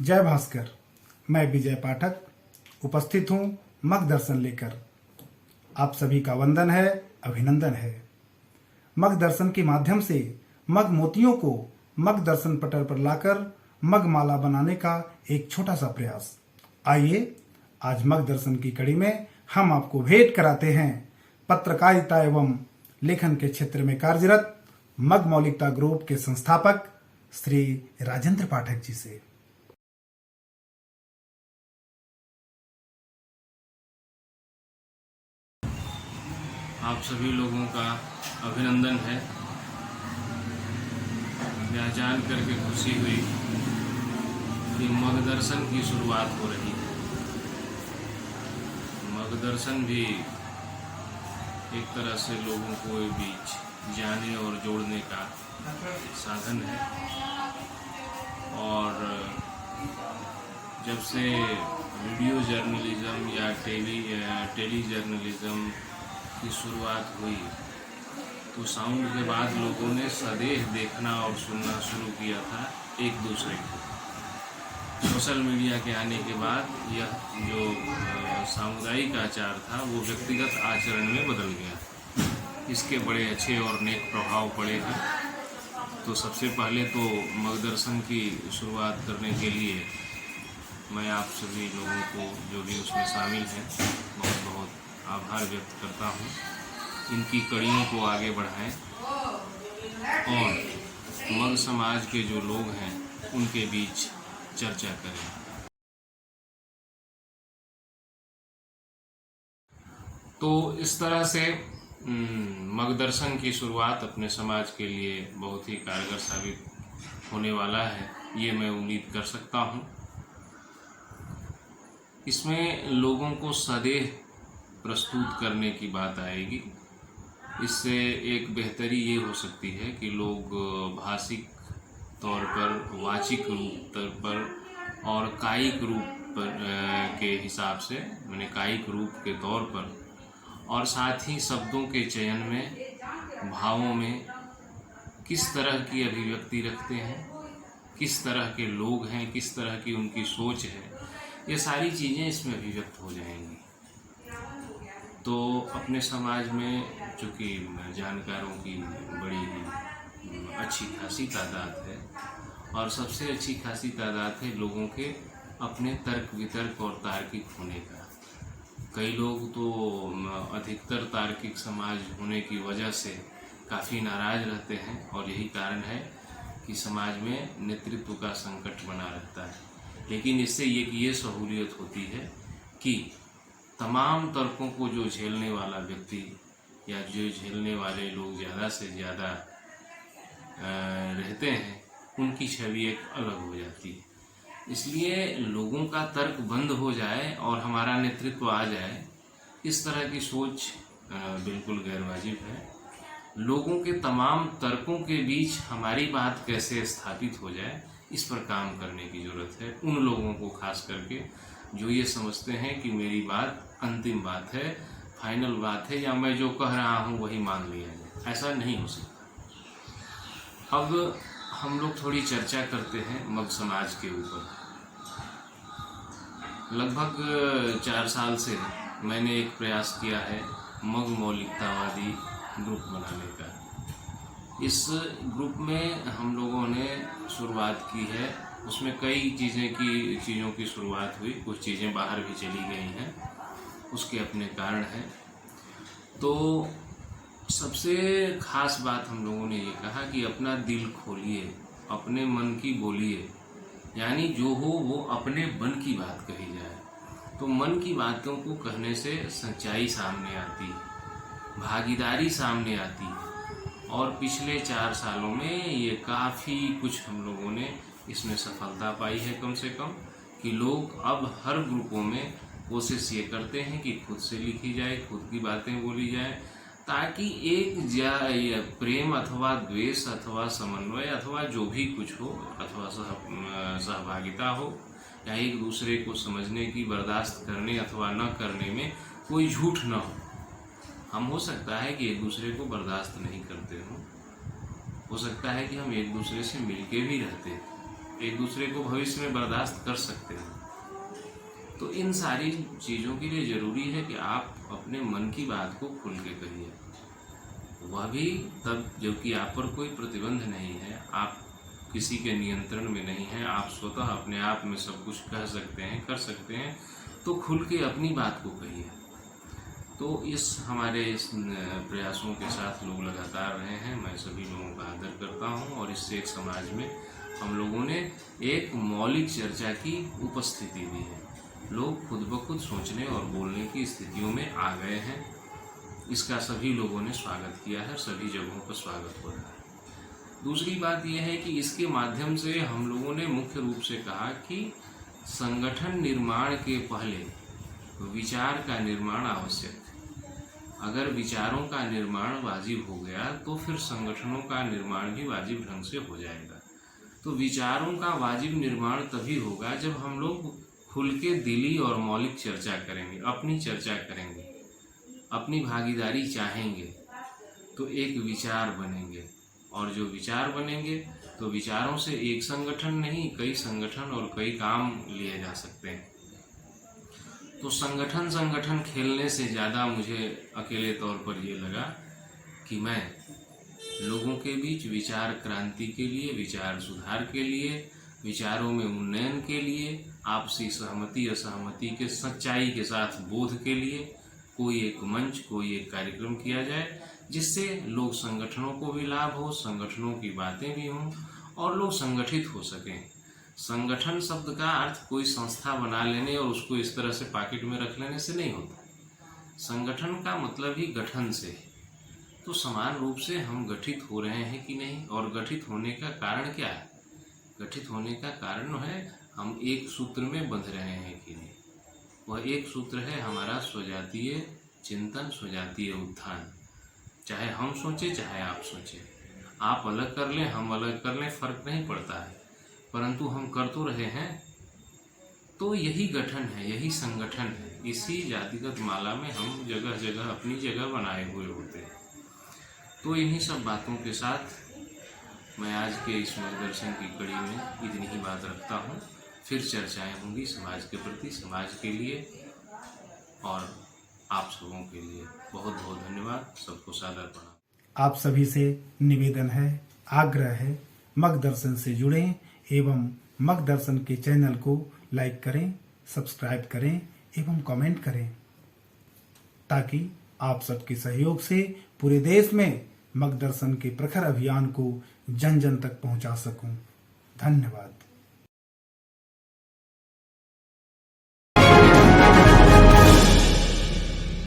जय भास्कर। मैं विजय पाठक उपस्थित हूँ मग दर्शन लेकर। आप सभी का वंदन है, अभिनंदन है। मग दर्शन के माध्यम से मग मोतियों को मग दर्शन पटल पर लाकर मग माला बनाने का एक छोटा सा प्रयास। आइए आज मग दर्शन की कड़ी में हम आपको भेंट कराते हैं पत्रकारिता एवं लेखन के क्षेत्र में कार्यरत मग मौलिकता ग्रुप के संस्थापक श्री राजेंद्र पाठक जी से। आप सभी लोगों का अभिनंदन है। यह जान करके खुशी हुई कि मग दर्शन की शुरुआत हो रही है। मग दर्शन भी एक तरह से लोगों को बीच जाने और जोड़ने का साधन है। और जब से वीडियो जर्नलिज्म या टेली जर्नलिज्म की शुरुआत हुई तो साउंड के बाद लोगों ने सदैव देखना और सुनना शुरू किया था एक दूसरे को। सोशल मीडिया के आने के बाद यह जो सामुदायिक आचार था वो व्यक्तिगत आचरण में बदल गया। इसके बड़े अच्छे और नेक प्रभाव पड़े हैं। तो सबसे पहले तो मग दर्शन की शुरुआत करने के लिए मैं आप सभी लोगों को जो भी उसमें शामिल हैं बहुत बहुत आभार व्यक्त करता हूँ। इनकी कड़ियों को आगे बढ़ाएं और मग समाज के जो लोग हैं उनके बीच चर्चा करें। तो इस तरह से मग दर्शन की शुरुआत अपने समाज के लिए बहुत ही कारगर साबित होने वाला है, ये मैं उम्मीद कर सकता हूँ। इसमें लोगों को सदैव प्रस्तुत करने की बात आएगी। इससे एक बेहतरी ये हो सकती है कि लोग भाषिक तौर पर, वाचिक रूप पर और कायिक रूप पर के हिसाब से, मैंने कायिक रूप के तौर पर और साथ ही शब्दों के चयन में, भावों में किस तरह की अभिव्यक्ति रखते हैं, किस तरह के लोग हैं, किस तरह की उनकी सोच है, ये सारी चीज़ें इसमें अभिव्यक्त हो जाएंगी। तो अपने समाज में चूँकि जानकारों की बड़ी ही अच्छी खासी तादाद है और सबसे अच्छी खासी तादाद है लोगों के अपने तर्क वितर्क और तार्किक होने का। कई लोग तो अधिकतर तार्किक समाज होने की वजह से काफ़ी नाराज़ रहते हैं और यही कारण है कि समाज में नेतृत्व का संकट बना रहता है। लेकिन इससे ये सहूलियत होती है कि तमाम तर्कों को जो झेलने वाला व्यक्ति या जो झेलने वाले लोग ज़्यादा से ज़्यादा रहते हैं उनकी छवि एक अलग हो जाती है। इसलिए लोगों का तर्क बंद हो जाए और हमारा नेतृत्व आ जाए, इस तरह की सोच बिल्कुल गैरवाजिब है। लोगों के तमाम तर्कों के बीच हमारी बात कैसे स्थापित हो जाए, इस पर काम करने की ज़रूरत है। उन लोगों को खास करके जो ये समझते हैं कि मेरी बात अंतिम बात है, फाइनल बात है, या मैं जो कह रहा हूँ वही मान लिया जाए, ऐसा नहीं हो सकता। अब हम लोग थोड़ी चर्चा करते हैं मग समाज के ऊपर। लगभग 4 साल से मैंने एक प्रयास किया है मग मौलिकतावादी ग्रुप बनाने का। इस ग्रुप में हम लोगों ने शुरुआत की है। उसमें कई चीज़ों की शुरुआत हुई, कुछ चीज़ें बाहर भी चली गई हैं, उसके अपने कारण हैं। तो सबसे ख़ास बात हम लोगों ने ये कहा कि अपना दिल खोलिए, अपने मन की बोलिए, यानी जो हो वो अपने मन की बात कही जाए। तो मन की बातों को कहने से सच्चाई सामने आती है, भागीदारी सामने आती है। और पिछले 4 सालों में ये काफ़ी कुछ हम लोगों ने इसमें सफलता पाई है। कम से कम कि लोग अब हर ग्रुपों में कोशिश ये करते हैं कि खुद से लिखी जाए, खुद की बातें बोली जाए, ताकि एक प्रेम अथवा द्वेष अथवा समन्वय अथवा जो भी कुछ हो अथवा सहभागिता हो, या एक दूसरे को समझने की, बर्दाश्त करने अथवा न करने में कोई झूठ न हो। हम हो सकता है कि एक दूसरे को बर्दाश्त नहीं करते हो सकता है कि हम एक दूसरे से मिलके भी रहते हैं, एक दूसरे को भविष्य में बर्दाश्त कर सकते हैं। तो इन सारी चीज़ों के लिए ज़रूरी है कि आप अपने मन की बात को खुल के कहिए, वह भी तब जबकि आप पर कोई प्रतिबंध नहीं है, आप किसी के नियंत्रण में नहीं हैं, आप स्वतः अपने आप में सब कुछ कह सकते हैं, कर सकते हैं, तो खुल के अपनी बात को कहिए। तो हमारे इस प्रयासों के साथ लोग लगातार रहे हैं। मैं सभी लोगों का आदर करता हूं और इससे एक समाज में हम लोगों ने एक मौलिक चर्चा की उपस्थिति दी है। लोग खुद ब खुद सोचने और बोलने की स्थितियों में आ गए हैं। इसका सभी लोगों ने स्वागत किया है, सभी जगहों पर स्वागत हो रहा है। दूसरी बात यह है कि इसके माध्यम से हम लोगों ने मुख्य रूप से कहा कि संगठन निर्माण के पहले विचार का निर्माण आवश्यक है। अगर विचारों का निर्माण वाजिब हो गया तो फिर संगठनों का निर्माण भी वाजिब ढंग से हो जाएगा। तो विचारों का वाजिब निर्माण तभी होगा जब हम लोग खुल के दिली और मौलिक चर्चा करेंगे, अपनी चर्चा करेंगे, अपनी भागीदारी चाहेंगे, तो एक विचार बनेंगे। और जो विचार बनेंगे तो विचारों से एक संगठन नहीं, कई संगठन और कई काम लिए जा सकते हैं। तो संगठन खेलने से ज़्यादा मुझे अकेले तौर पर ये लगा कि मैं लोगों के बीच विचार क्रांति के लिए, विचार सुधार के लिए, विचारों में उन्नयन के लिए, आपसी सहमति असहमति के सच्चाई के साथ बोध के लिए कोई एक मंच, कोई एक कार्यक्रम किया जाए, जिससे लोग संगठनों को भी लाभ हो, संगठनों की बातें भी हों और लोग संगठित हो सकें। संगठन शब्द का अर्थ कोई संस्था बना लेने और उसको इस तरह से पॉकेट में रख लेने से नहीं होता। संगठन का मतलब ही गठन से है। तो समान रूप से हम गठित हो रहे हैं कि नहीं, और गठित होने का कारण क्या है? गठित होने का कारण है हम एक सूत्र में बंध रहे हैं कि नहीं। वह एक सूत्र है हमारा स्वजातीय चिंतन, स्वजातीय उत्थान। चाहे हम सोचें, चाहे आप सोचें, आप अलग कर लें, हम अलग कर लें, फर्क नहीं पड़ता है, परंतु हम कर तो रहे हैं। तो यही गठन है, यही संगठन है। इसी जातिगत माला में हम जगह जगह अपनी जगह बनाए हुए होते हैं। तो इन्हीं सब बातों के साथ मैं आज के इस मार्गदर्शन की कड़ी में इतनी ही बात रखता हूँ। फिर चर्चाएं होंगी समाज के प्रति, समाज के लिए और आप सबों के लिए। बहुत बहुत धन्यवाद। सबको सादर प्रणाम। आप सभी से निवेदन है, आग्रह है, मग दर्शन से जुड़ें एवं मग दर्शन के चैनल को लाइक करें, सब्सक्राइब करें एवं कमेंट करें, ताकि आप सबके सहयोग से पूरे देश में मग दर्शन के प्रखर अभियान को जन जन तक पहुंचा सकूं। धन्यवाद।